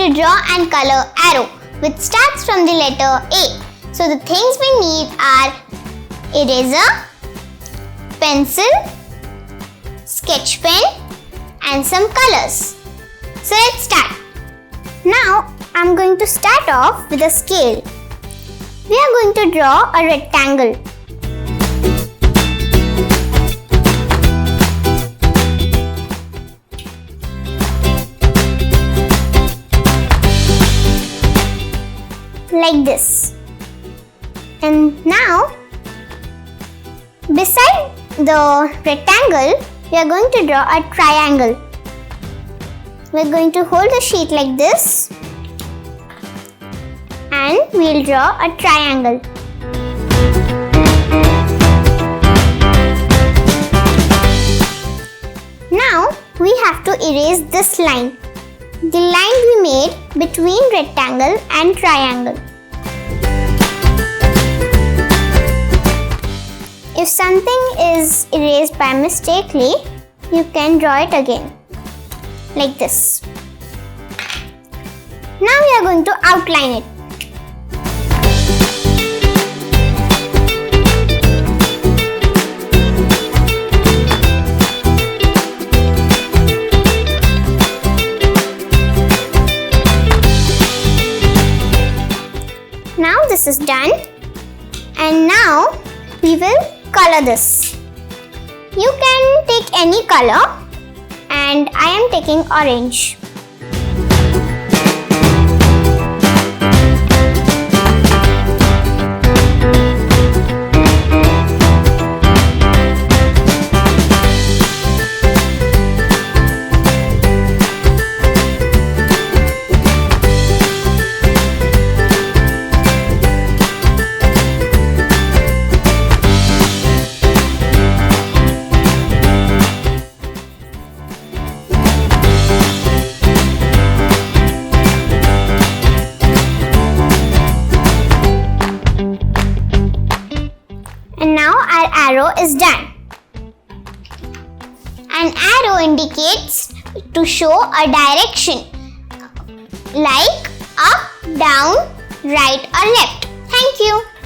to draw and color arrow, which starts from the letter A. So the things we need are eraser, pencil, sketch pen and some colors. So let's start. Now I'm going to start off with a scale. We are going to draw a rectangle. Like this. And now, beside the rectangle, we are going to draw a triangle. We are going to hold the sheet like this and we will draw a triangle. Now, we have to erase this line. The line we made between rectangle and triangle. If something is erased by mistakenly, you can draw it again, like this. Now we are going to outline it. Now this is done, and now we will color this. You can take any color, and I am taking orange. And now our arrow is done. An arrow indicates to show a direction like up, down, right or left. Thank you.